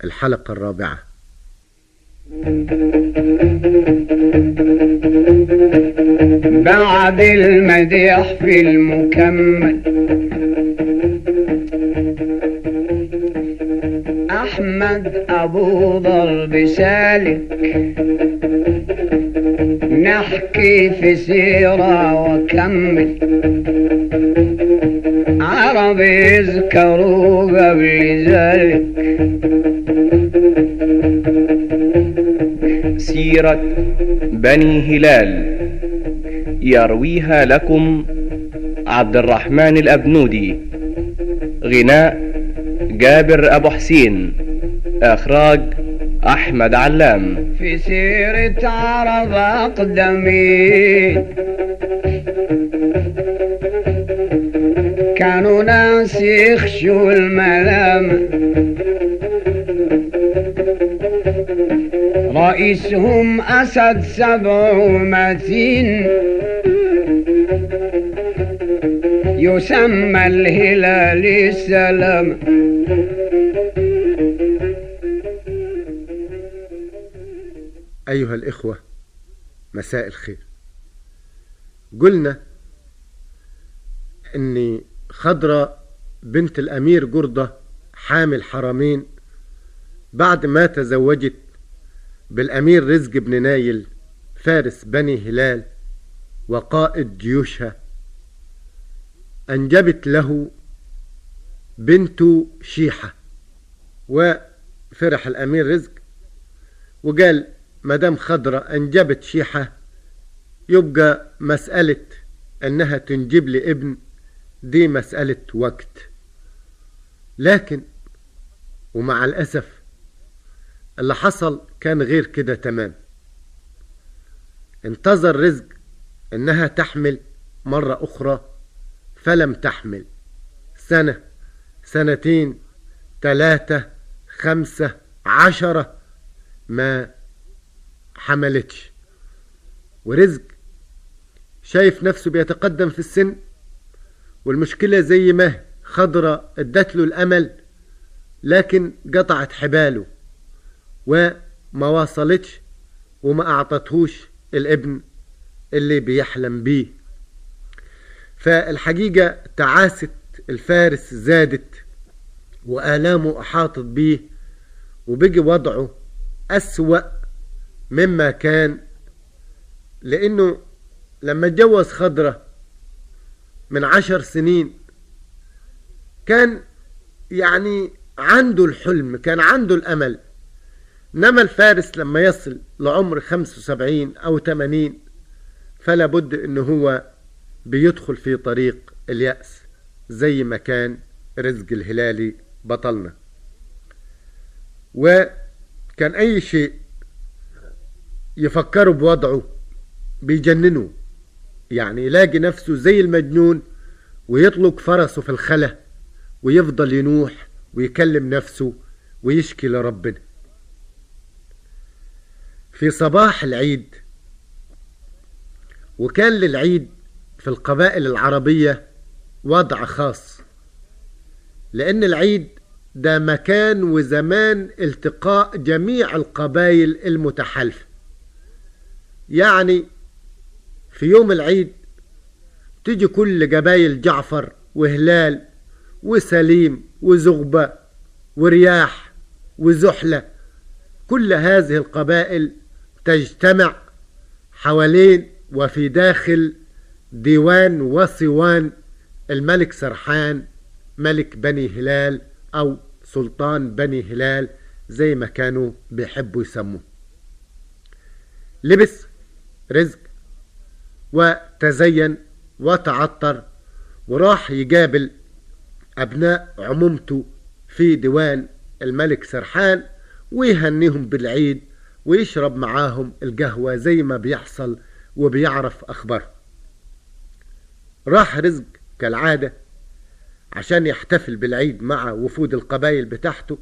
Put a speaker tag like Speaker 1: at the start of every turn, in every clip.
Speaker 1: الحلقة الرابعة.
Speaker 2: بعد المديح في المكمل أحمد أبو ضرب سالك، نحكي في سيرة وكمل، عرب يذكروا قبل ذلك.
Speaker 3: سيرة بني هلال يرويها لكم عبد الرحمن الأبنودي، غناء جابر أبو حسين، إخراج أحمد علام.
Speaker 2: في سيرة عرب أقدمين كانوا ناس يخشوا الملام، رئيسهم أسد 700 يسمى الهلال السلام.
Speaker 1: أيها الإخوة، مساء الخير. قلنا أن خضرة بنت الأمير جردة حامل حرمين بعد ما تزوجت بالأمير رزق بن نايل فارس بني هلال وقائد جيوشها، أنجبت له بنت شيحة. وفرح الأمير رزق وقال مدام خضرة أنجبت شيحة يبقى مسألة أنها تنجب لي ابن دي مسألة وقت. لكن ومع الأسف اللي حصل كان غير كده تمام. انتظر رزق أنها تحمل مرة أخرى فلم تحمل، 1 2 3 5 10 ما حملتش. ورزق شايف نفسه بيتقدم في السن، والمشكلة زي ما خضرة ادت له الأمل لكن قطعت حباله وما واصلتش وما أعطتهوش الابن اللي بيحلم بيه. فالحقيقة تعاسة الفارس زادت وآلامه أحاطت بيه، وبقي وضعه أسوأ مما كان، لأنه لما اتجوز خضرة من 10 سنين كان يعني عنده الحلم، كان عنده الأمل. إنما الفارس لما يصل لعمر 75 أو 80 فلا بد إنه هو بيدخل في طريق اليأس زي ما كان رزق الهلالي بطلنا. وكان أي شيء يفكروا بوضعه بيجننوا، يعني يلاقي نفسه زي المجنون ويطلق فرسه في الخلا ويفضل ينوح ويكلم نفسه ويشكي لربنا. في صباح العيد، وكان للعيد في القبائل العربية وضع خاص، لأن العيد ده مكان وزمان التقاء جميع القبائل المتحالفة. يعني في يوم العيد تيجي كل قبائل جعفر وهلال وسليم وزغبة ورياح وزحلة، كل هذه القبائل تجتمع حوالين وفي داخل ديوان وصوان الملك سرحان ملك بني هلال أو سلطان بني هلال زي ما كانوا بيحبوا يسموه. لبس رزق وتزين وتعطر وراح يقابل أبناء عمومته في ديوان الملك سرحان ويهنيهم بالعيد ويشرب معاهم القهوة زي ما بيحصل وبيعرف أخبار. راح رزق كالعادة عشان يحتفل بالعيد مع وفود القبائل بتاعته،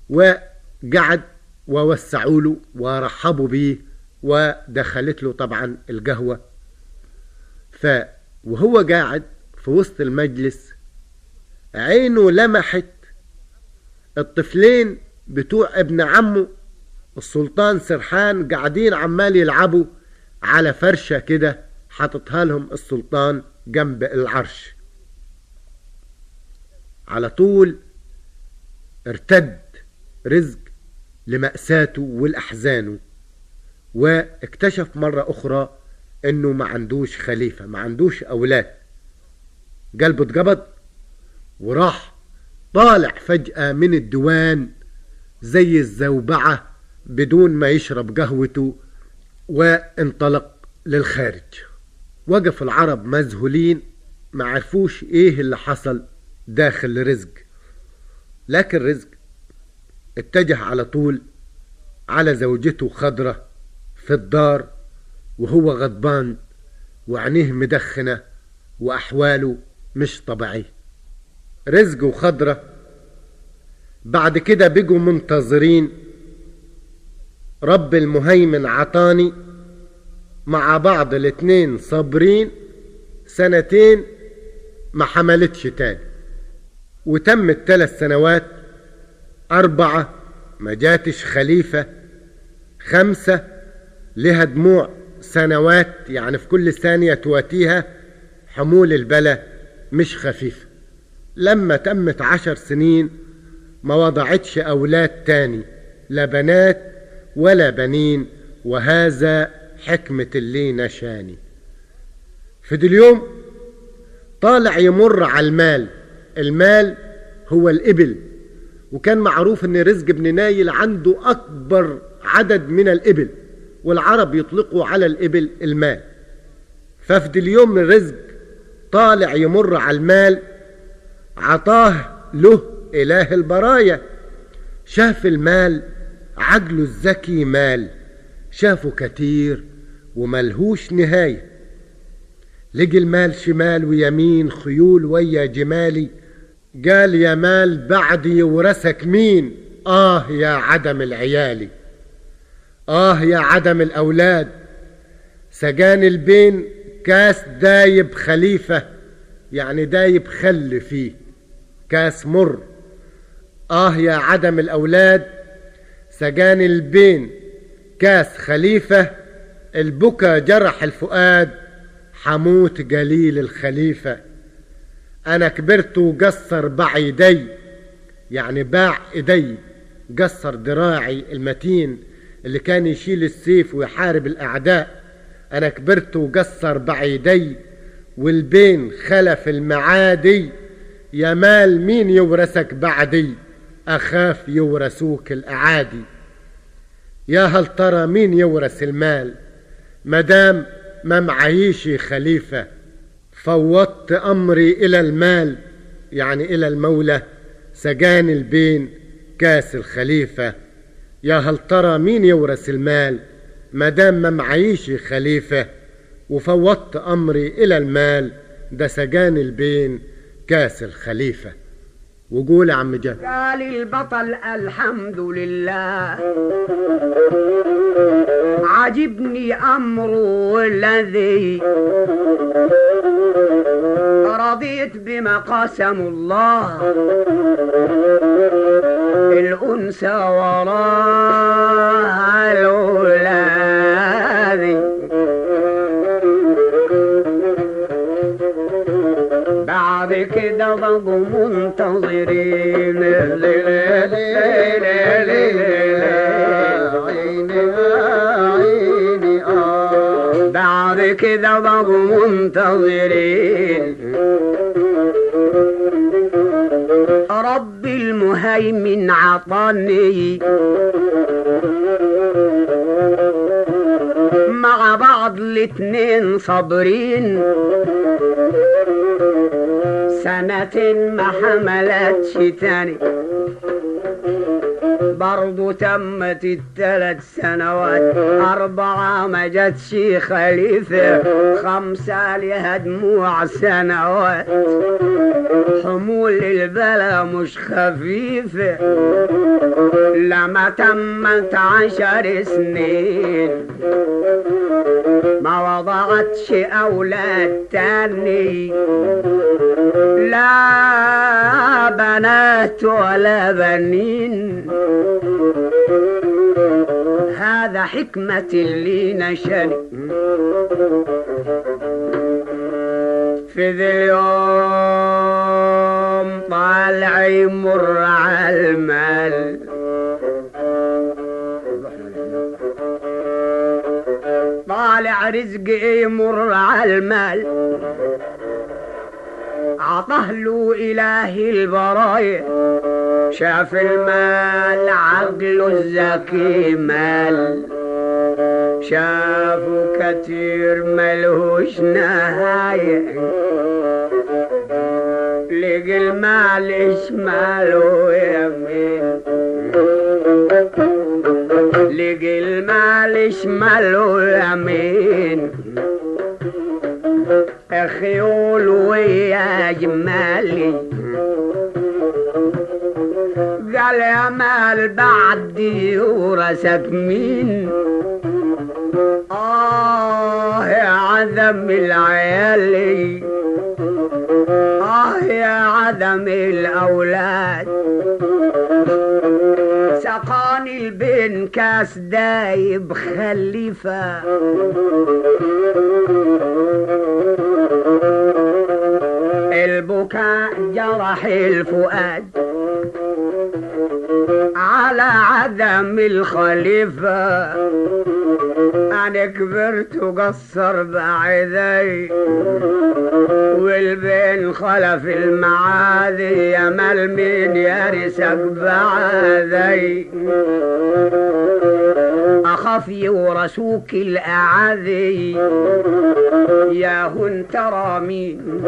Speaker 1: وقعد ووسعوا له ورحبوا بيه ودخلت له طبعا القهوة. وهو قاعد في وسط المجلس عينه لمحت الطفلين بتوع ابن عمه السلطان سرحان قاعدين عمال يلعبوا على فرشة كده حاططها لهم السلطان جنب العرش. على طول ارتد رزق لمأساته والأحزانه، واكتشف مرة أخرى انه ما عندوش خليفة، ما عندوش أولاد. قلبه اتقبض وراح طالع فجأة من الديوان زي الزوبعة بدون ما يشرب قهوته، وانطلق للخارج. وقف العرب مذهولين ما عرفوش ايه اللي حصل داخل رزق، لكن رزق اتجه على طول على زوجته خضرة في الدار وهو غضبان وعينيه مدخنة وأحواله مش طبيعية. رزق وخضرة بعد كده بقوا منتظرين رب المهيمن عطاني، مع بعض الاتنين صابرين 2 سنين ما حملتش تاني، وتمت 3 سنوات، 4 ما جاتش خليفة، 5 لها دموع سنوات، يعني في كل ثانية تواتيها حمول البلا مش خفيفة. لما تمت 10 سنين ما وضعتش أولاد تاني، لا بنات ولا بنين، وهذا حكمة اللي نشاني. في دي اليوم طالع يمر على المال هو الإبل، وكان معروف ان رزق بن نايل عنده أكبر عدد من الإبل، والعرب يطلقوا على الإبل المال. ففي دي اليوم الرزق طالع يمر على المال، عطاه له إله البرايا. شاف المال عقله الذكي مال، شافه كتير وملهوش نهاية. لقي المال شمال ويمين، خيول ويا جمالي. قال يا مال بعدي ورثك مين؟ يا عدم العيالي، يا عدم الأولاد. سجان البين كاس دايب خليفة، يعني دايب خل فيه كاس مر. يا عدم الأولاد. سجان البين كاس خليفة، البكا جرح الفؤاد، حموت قليل الخليفة. أنا كبرت وقصر بعيدي، يعني باع إيدي، قصر دراعي المتين اللي كان يشيل السيف ويحارب الأعداء. أنا كبرت وقصر بعيدي، والبين خلف المعادي. يا مال مين يورثك بعدي؟ أخاف يورثوك الأعادي. يا هل ترى مين يورث المال؟ مدام ما معيشي خليفة، فوضت أمري إلى المال، يعني إلى المولى. سجان البين كاس الخليفة. يا هل ترى مين يورث المال؟ مدام ما معيشي خليفة، وفوضت أمري إلى المال، ده سجان البين كاس الخليفة. وقول يا عم جابر.
Speaker 2: قال البطل الحمد لله، عجبني أمره الذي رضيت بما قسم الله. الأنثى وراها الأولاد، بعد كده بقوا منتظرين. بعد كده بقوا منتظرين رب المهيمن عطاني، مع بعض الاتنين صابرين 2 سنين ما حملتش تاني. برضو تمت 3 سنوات، 4 ما جاتش خليفة، 5 لها دموع سنوات، حمول البلا مش خفيفة. لما تمت 10 سنين ما وضعتش أولاد تاني، لا بنات ولا بنين. هذا حكمة اللي نشاني في ذي اليوم طالع يمر على المال طالع رزق يمر على المال عطاه له إله البرايا شاف المال عقله الذكي مال شافه كتير ملهوش نهاية لقى المال اشماله يمين لقى المال اشماله يمين خيول ويا جمالي قال يا مال بعدي ورثك مين يا عدم العيالي يا عدم الأولاد سقاني البن كاس دايب خليفة البكاء جرح الفؤاد على عدم الخليفة أنا كبرت وقصر بعيدي والبين خلف المعاذي يا مال مين يرثك بعدي أخاف يورثوك الأعاذي يا هن ترى مين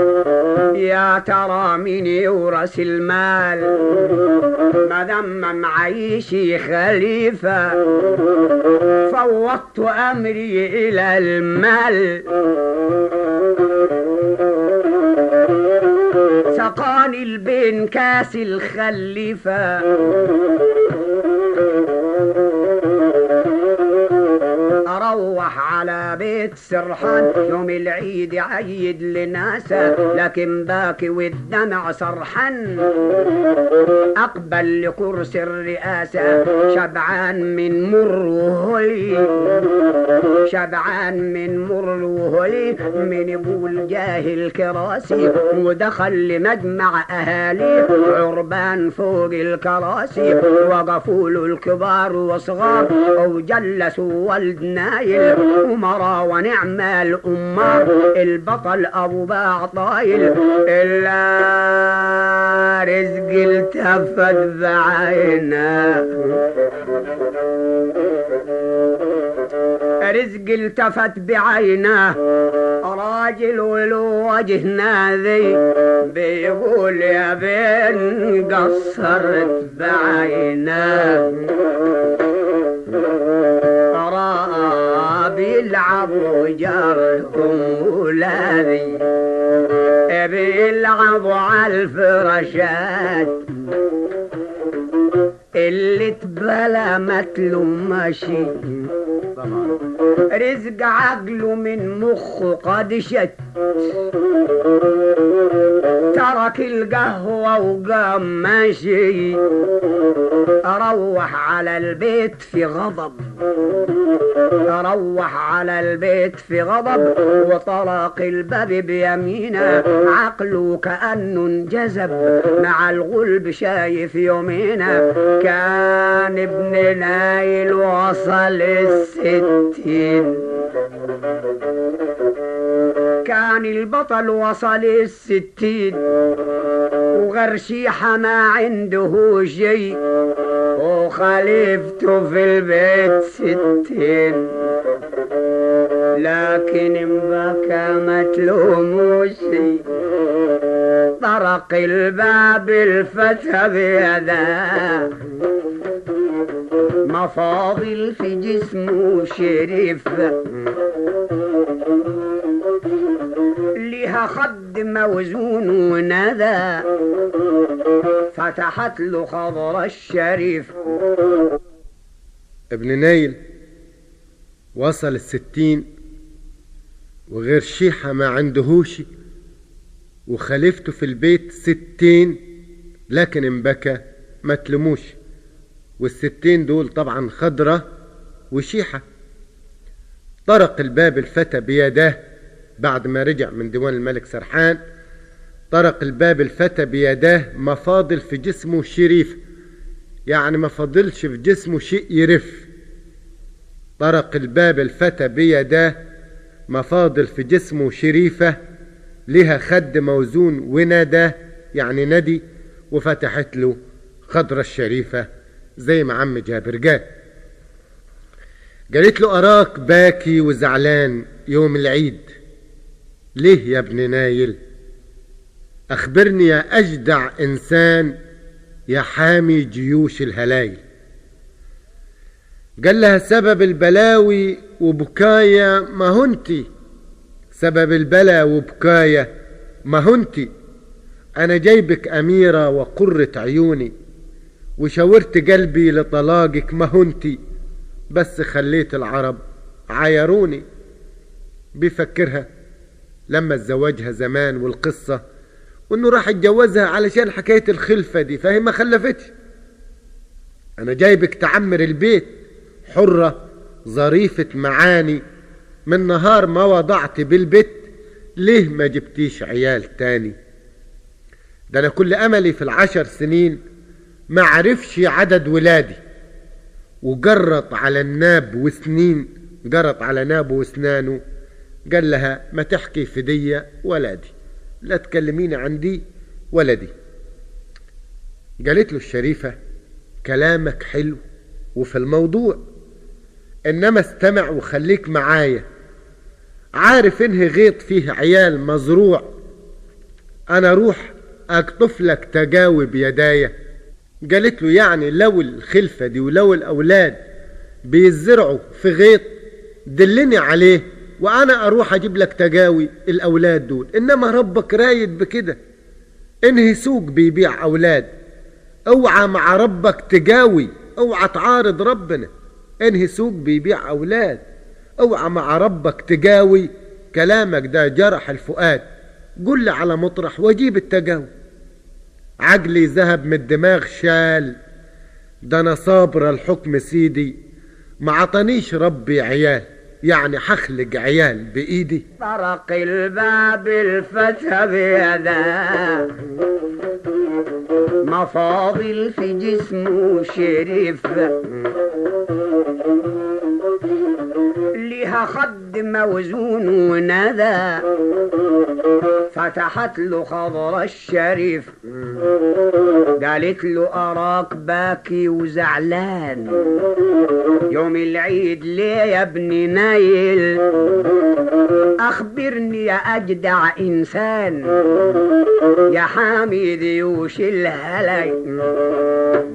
Speaker 2: يا ترى مين يورث المال مدام معيشي خليفة فوضت أمري إلى المال سقاني البين كاس الخليفة أروح على بيت سرحان يوم العيد عيد لناسه لكن باكي والدمع سرحان أقبل لكرسي الرئاسة شبعان من مر وهلي شبعان من مر وهلي من يقول جاهل كراسي ودخل لمجمع أهالي عربان فوق الكراسي وقفوا له الكبار وصغار وجلسوا ولد نايل أمرا ونعم الأمار البطل أبو باع طايل إلا رزق التفت بعينه رزق التفت بعينه راجل ولو وجه ناذي بيقول يا بين قصرت بعينه بيلعبوا جارهم ولادي بيلعبوا على الفراشات اللي تبلا متلو ماشي رزق عقله من مخه قد شت ترك القهوة وقام ماشي أروح على البيت في غضب أروح على البيت في غضب وطرق الباب بيمينه عقله كأنه انجذب مع الغلب شايف يومينه كان ابن نايل وصل 60 كان البطل وصل 60 وغرشيحة ما عنده شيء وخليفته في البيت 60 لكن مبكى ما تلوموش طرق الباب الفتى بيده مفاضل في جسمه شريف لها خد موزون وندى فتحت له خضر الشريف.
Speaker 1: ابن نايل وصل 60 وغير شيحة ما عندهوش وخليفته في البيت 60 لكن انبكى ما تلموش. وال60 دول طبعا خضرة وشيحة. طرق الباب الفتى بيداه بعد ما رجع من ديوان الملك سرحان. طرق الباب الفتى بيداه، ما فاضل في جسمه شريف، يعني ما فاضلش في جسمه شيء يرف. طرق الباب الفتى بيداه، ما فاضل في جسمه شريفة، لها خد موزون وناداه، يعني ندي، وفتحت له خضرة الشريفة زي ما عم جابر قال. قالت له أراك باكي وزعلان يوم العيد، ليه يا ابن نايل؟ أخبرني يا أجدع إنسان يا حامي جيوش الهلايل. قال لها سبب البلاوي وبكايا ما هنتي، سبب البلا وبكايا ما هنتي. أنا جايبك أميرة وقرة عيوني، وشاورت قلبي لطلاقك ما هنتي، بس خليت العرب عايروني. بيفكرها لما اتزوجها زمان والقصة وانه راح اتجوزها علشان حكاية الخلفة دي، فهي ما خلفتش. انا جايبك تعمر البيت، حرة ظريفة معاني، من نهار ما وضعت بالبيت، ليه ما جبتيش عيال تاني؟ ده انا كل املي في 10 سنين ما عرفش عدد ولادي، وجرط على الناب وسنين، جرط على نابه وسنانه. قال لها ما تحكي في دي ولدي، لا تكلميني عن دي ولدي. قالت له الشريفة كلامك حلو وفي الموضوع، انما استمع وخليك معايا. عارف انه غيط فيه عيال مزروع، انا روح اقطف لك تجاوب يدايا. قالت له يعني لو الخلفة دي ولو الاولاد بيزرعوا في غيط دلني عليه وانا اروح اجيب لك تجاوي الاولاد دول، انما ربك رايد بكده انهي سوق بيبيع اولاد. اوعى مع ربك تجاوي، اوعى تعارض ربنا، انهي سوق بيبيع اولاد، اوعى مع ربك تجاوي. كلامك ده جرح الفؤاد، قل لي على مطرح واجيب التجاوي. عقلي ذهب من الدماغ شال، ده انا صابر الحكم سيدي، ما عطانيش ربي عيال، يعني حخلق عيال بايدي.
Speaker 2: طرق الباب الفتى بيده، مفاضل في جسمه شريف، ليها خد موزون وندى، فتحت له خضر الشريف. قالت له أراك باكي وزعلان يوم العيد، ليه يا ابن نايل؟ أخبرني يا أجدع إنسان يا حامي جيوش الهلاي.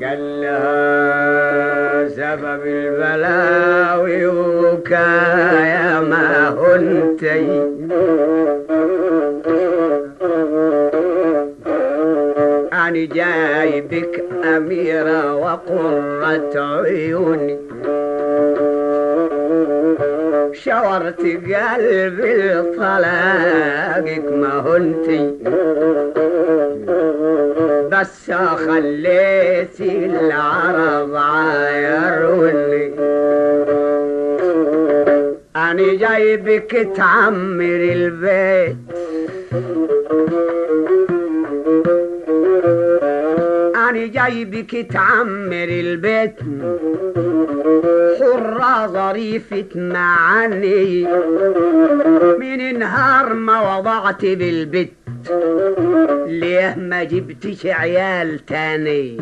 Speaker 2: قال لها سبب البلاوي وبكايا ما هنتي، أنا جايبك أميرة وقرة عيوني، شورت قلبي لطلاقك ما هنتي، بس خليتي العرب عايروني. أنا جايبك تعمر البيت، أنا جايبك تعمر البيت، حرة ظريفة معاني، من نهار ما وضعت بالبيت، ليه ما جبتش عيال تاني؟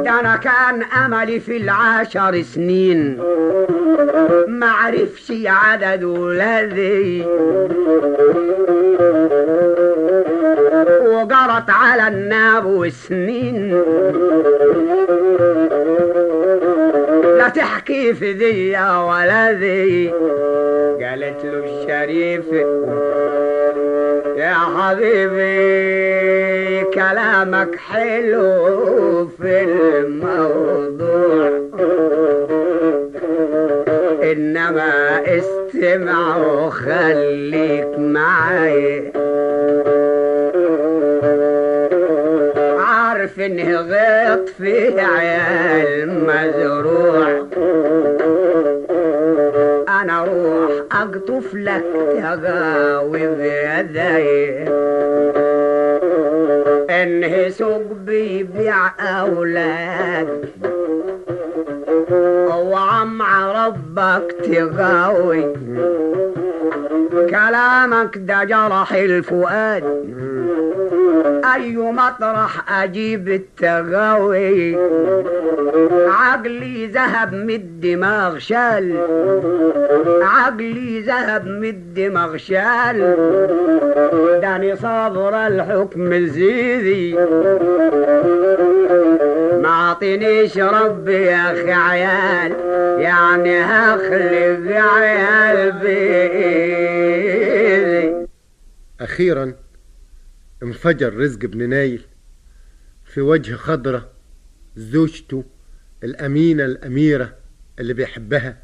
Speaker 2: ده انا كان املي في 10 سنين ما عرفش عدد ولادي، وجرت على الناب وسنين، لا تحكي في دي ولدي. قالت له الشريف يا حبيبي كلامك حلو في الموضوع، انما استمع وخليك معي. عارف فيه غيط فيه عيال مزروع، انا اروح اقطف لك تقاوي بيدي، انه سوق بيبيع اولاد وعمع ربك تقاوي، كلامك ده جرح الفؤاد، اي مطرح اجيب التقاوي، عقلي ذهب من الدماغ شال، عقلي ذهب من الدماغ شال، داني صابر الحكم زيدي، ما عطينيش ربي يا اخي عيال، يعني هخلق عيال بإيدي.
Speaker 1: أخيرا انفجر رزق بن نايل في وجه خضرة زوجته الأمينة الأميرة اللي بيحبها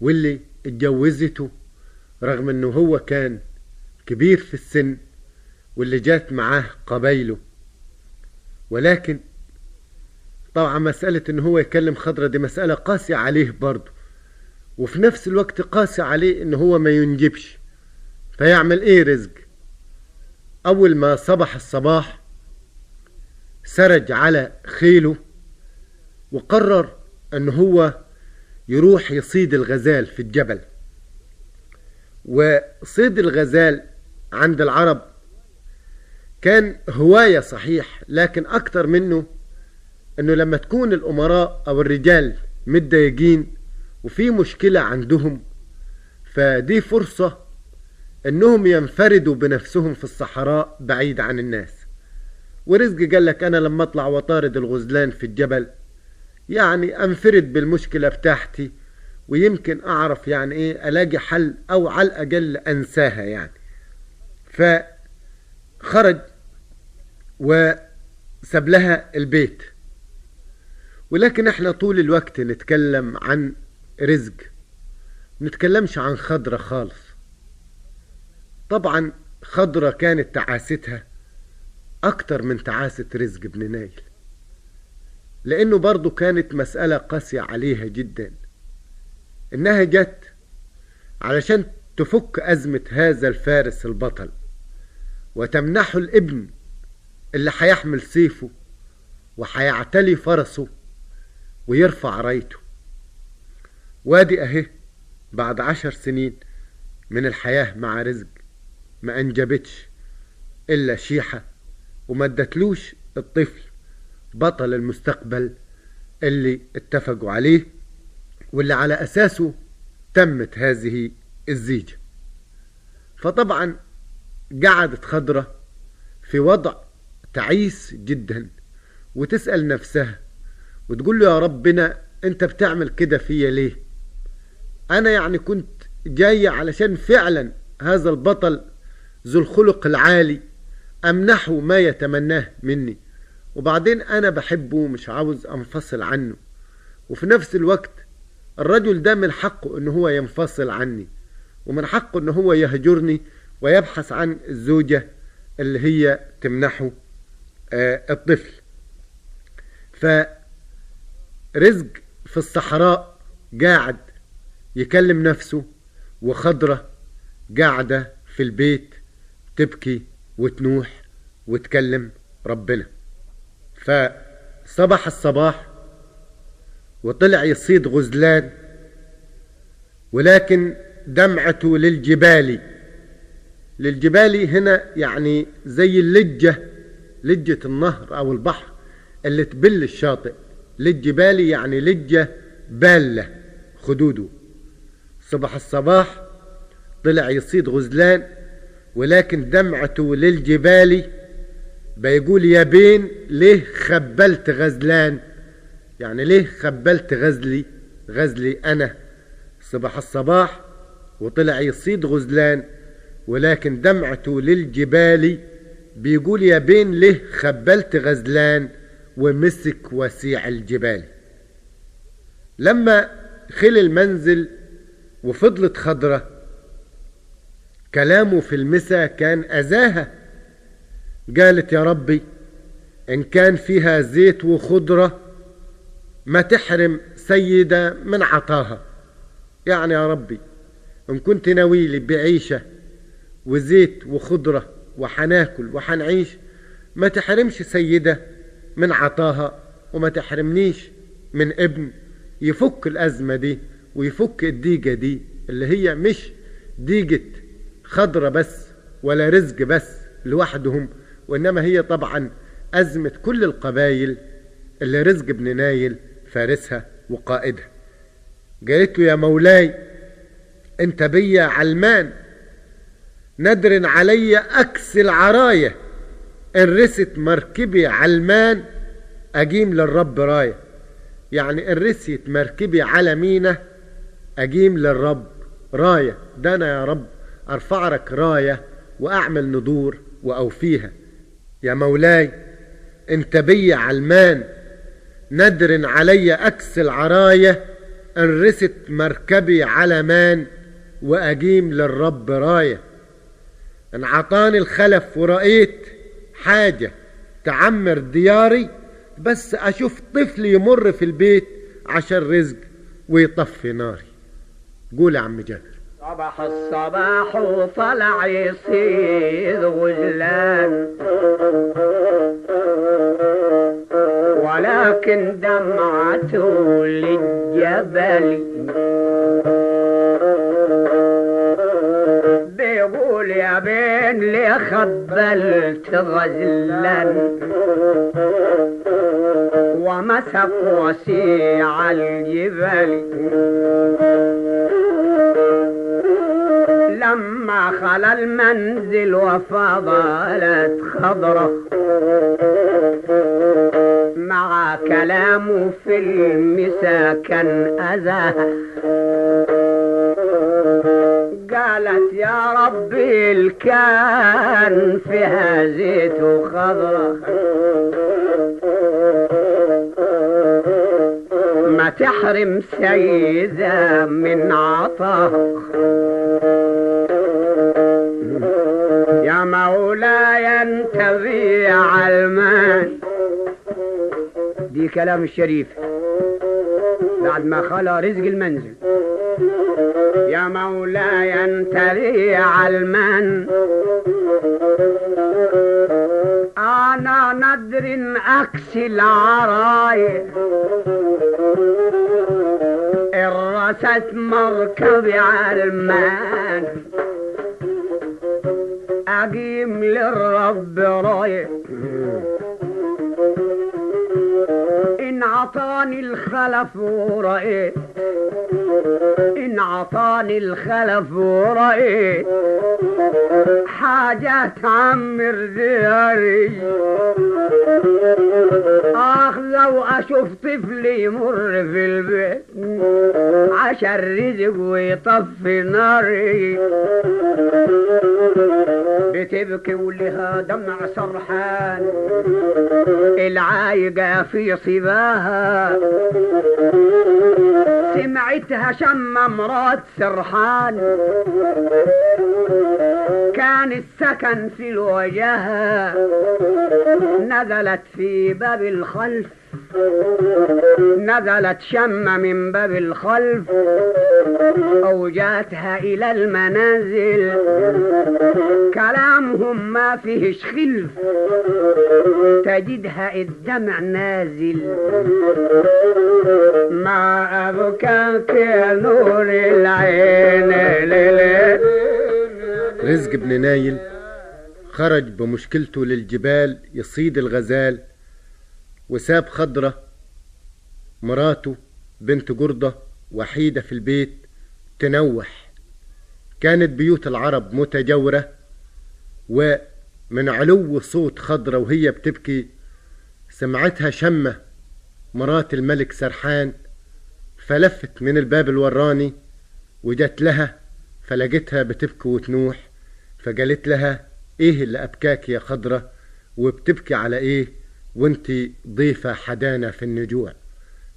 Speaker 1: واللي اتجوزته رغم انه هو كان كبير في السن واللي جات معاه قبايله. ولكن طبعا مسألة ان هو يكلم خضرة دي مسألة قاسية عليه برضه، وفي نفس الوقت قاسي عليه ان هو ما ينجبش. فيعمل ايه رزق؟ اول ما صبح الصباح سرج على خيله وقرر ان هو يروح يصيد الغزال في الجبل. وصيد الغزال عند العرب كان هواية صحيح، لكن اكتر منه انه لما تكون الامراء او الرجال متضايقين وفي مشكلة عندهم، فدي فرصة انهم ينفردوا بنفسهم في الصحراء بعيد عن الناس. ورزق قال لك انا لما اطلع وطارد الغزلان في الجبل يعني انفرد بالمشكلة بتاعتي، ويمكن اعرف يعني ايه الاقي حل او على الاقل انساها يعني. فخرج وساب لها البيت. ولكن احنا طول الوقت نتكلم عن رزق، نتكلمش عن خضرة خالص. طبعا خضرة كانت تعاستها اكتر من تعاسة رزق بن نايل، لانه برضو كانت مسألة قاسية عليها جدا، انها جت علشان تفك ازمة هذا الفارس البطل وتمنحه الابن اللي هيحمل سيفه وهيعتلي فرسه ويرفع رايته. وادي اهي بعد 10 سنين من الحياة مع رزق ما انجبتش الا شيحة، وما ادتلوش الطفل بطل المستقبل اللي اتفقوا عليه واللي على اساسه تمت هذه الزيجة. فطبعا قعدت خضرة في وضع تعيس جدا وتسأل نفسها وتقول له يا ربنا انت بتعمل كده فيا ليه؟ انا يعني كنت جاي علشان فعلا هذا البطل ذو الخلق العالي امنحه ما يتمناه مني، وبعدين انا بحبه ومش عاوز انفصل عنه، وفي نفس الوقت الرجل ده من حقه ان هو ينفصل عني، ومن حقه ان هو يهجرني ويبحث عن الزوجة اللي هي تمنحه الطفل. فرزق في الصحراء قاعد يكلم نفسه، وخضرة قاعدة في البيت تبكي وتنوح وتكلم ربنا. فصبح الصباح وطلع يصيد غزلان، ولكن دمعته للجبال. للجبال هنا يعني زي اللجة، لجة النهر أو البحر اللي تبل الشاطئ. للجبال يعني لجة بالة خدوده. صبح الصباح طلع يصيد غزلان، ولكن دمعته للجبال بيقول يا بين ليه خبلت غزلان، يعني ليه خبلت غزلي أنا. صبح الصباح وطلع يصيد غزلان، ولكن دمعته للجبال بيقول يا بين ليه خبلت غزلان ومسك وسيع الجبال. لما خل المنزل وفضلت خضرة كلامه في المسا كان أذاها. قالت يا ربي إن كان فيها زيت وخضرة ما تحرم سيدة من عطاها. يعني يا ربي إن كنت ناويلي بعيشة وزيت وخضرة وحناكل وحنعيش، ما تحرمش سيدة من عطاها، وما تحرمنيش من ابن يفك الأزمة دي ويفك الديجة دي اللي هي مش ديجة خضرة بس ولا رزق بس لوحدهم، وإنما هي طبعا أزمة كل القبايل اللي رزق بن نايل فارسها وقائدها. قالت له يا مولاي انت بيا علمان، ندر علي أكس العراية، إن رست مركبي علمان أجيم للرب راية. يعني إن رست مركبي على مينة أجيم للرب راية، ده أنا يا رب أرفع لك راية وأعمل ندور وأوفيها. يا مولاي انت بيا علمان، ندر علي أكس العراية، إن رست مركبي على مان وأجيم للرب راية. إن عطاني الخلف ورأيت حاجة تعمر دياري، بس أشوف طفل يمر في البيت عشان رزق ويطفي ناري. قول يا عم جابر.
Speaker 2: صبح الصباح وطلع يصيد غزلان، ولكن دمعته للجبل، بيقول يا بين لي خبلت غزلان، ومسك وسيع الجبل. لما خلى المنزل وفضلت خضرة مع كلامه في المساكن أذاها، قالت يا ربي الكان فيها زيت وخضرة، ما تحرم سيدة من عطاها. يا مولاي انت ذي علمان، دي كلام الشريف بعد ما خلى رزق المنزل. يا مولاي انت ذي علمان، انا ندر اكسي العراية، الرست مركبي علمان، أقيم للرب راية. إن عطاني الخلف ورأيت، إن عطاني الخلف ورأيت حاجة تعمر دياري، أخذ وأشوف طفل يمر في البيت عشان رزق ويطفي ناري. بتبكي ولها دمع سرحان، العايقة في صباها، سمعتها شم مرات سرحان، كان السكن في الوجهة، نزلت في باب الخلف، نزلت شم من باب الخلف، أوجاتها إلى المنازل، كلامهم ما فيهش خلف، تجدها الدمع نازل. ما أبكاك يا نور العين.
Speaker 1: رزق بن نايل خرج بمشكلته للجبال يصيد الغزال، وساب خضرة مراته بنت جردة وحيدة في البيت تنوح. كانت بيوت العرب متجورة، ومن علو صوت خضرة وهي بتبكي سمعتها شمة مرات الملك سرحان، فلفت من الباب الوراني وجت لها، فلقيتها بتبكي وتنوح، فقالت لها ايه اللي ابكاك يا خضرة، وبتبكي على ايه وانتي ضيفة حدانا في النجوع.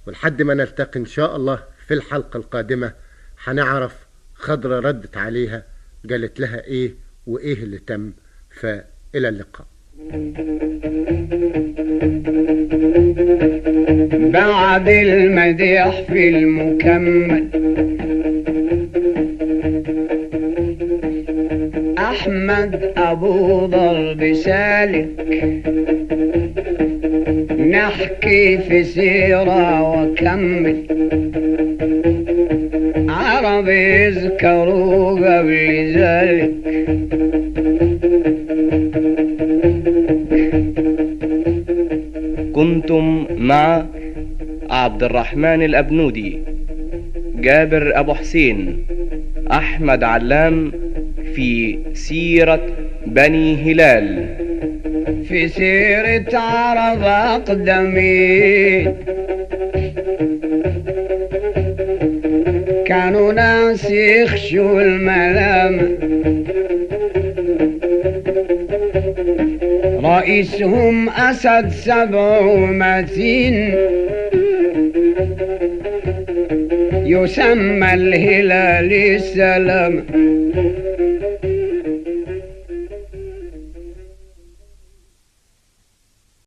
Speaker 1: ولحد ما نلتقي ان شاء الله في الحلقة القادمة هنعرف خضرة ردت عليها قالت لها ايه وايه اللي تم. فإلى اللقاء.
Speaker 2: بعد المديح في المكمل أحمد أبو ضرب سالك نحكي في سيرة وكمل عرب يذكروا قبل ذلك
Speaker 3: كنتم مع عبد الرحمن الأبنودي، جابر أبو حسين، أحمد علام في سيرة بني هلال،
Speaker 2: في سيرة عرب أقدمين كانوا ناس يخشوا الملامة رئيسهم أسد 700 يسمى الهلال السلام